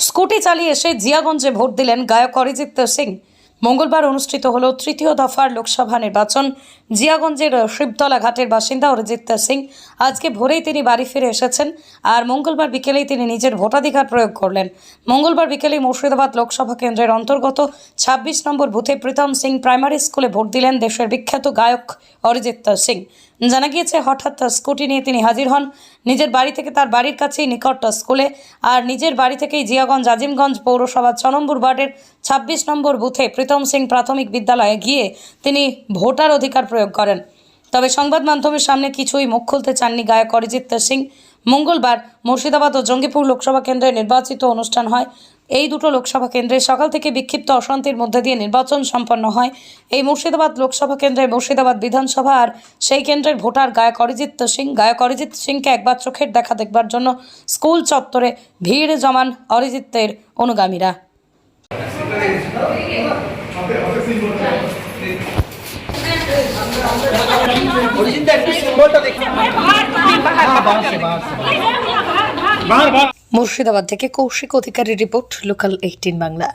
Scooty চালিয়ে এসে জিয়াগঞ্জে vote দিলেন গায়ক অরিজিৎ সিং। মঙ্গলবার অনুষ্ঠিত হলো তৃতীয় দফার লোকসভা নির্বাচন। জিয়াগঞ্জের শিবতলা ঘাটের বাসিন্দা অরিজিৎ সিং আজকে ভোরেই তিনি বাড়ি ফিরে এসেছেন আর মঙ্গলবার বিকেলেই তিনি নিজের ভোটাধিকার প্রয়োগ করলেন। মঙ্গলবার বিকেলে মুর্শিদাবাদ লোকসভা কেন্দ্রের অন্তর্গত ২৬ নম্বর বুথে প্রীতম সিং প্রাইমারি স্কুলে ভোট দিলেন দেশের বিখ্যাত গায়ক অরিজিৎ সিং। জানা গিয়েছে হঠাৎ স্কুটি নিয়ে তিনি হাজির হন নিজের বাড়ি থেকে তার বাড়ির কাছেই নিকট স্কুলে, আর নিজের বাড়ি থেকেই জিয়াগঞ্জ আজিমগঞ্জ পৌরসভা ৬ নম্বর ওয়ার্ডের ২৬ নম্বর বুথে প্রীতম সিং প্রাথমিক বিদ্যালয়ে গিয়ে তিনি ভোটার অধিকার প্রয়োগ করেন। তবে সংবাদ মাধ্যমের সামনে কিছুই মুখ খুলতে চাননি গায়ক অরিজিৎ সিং। মঙ্গলবার মুর্শিদাবাদ ও জঙ্গিপুর লোকসভা কেন্দ্রে নির্বাচিত অনুষ্ঠান হয়। এই দুটো লোকসভা কেন্দ্রে সকাল থেকে বিক্ষিপ্ত অশান্তির মধ্যে দিয়ে নির্বাচন সম্পন্ন হয়। এই মুর্শিদাবাদ লোকসভা কেন্দ্রে মুর্শিদাবাদ বিধানসভা আর সেই কেন্দ্রের ভোটার গায়ক অরিজিৎ সিংকে একবার চোখের দেখা দেখবার জন্য স্কুল চত্বরে ভিড় জমান অরিজিতের অনুগামীরা। মুর্শিদাবাদ থেকে কৌশিক অধিকারী রিপোর্ট, লোকাল 18 বাংলা।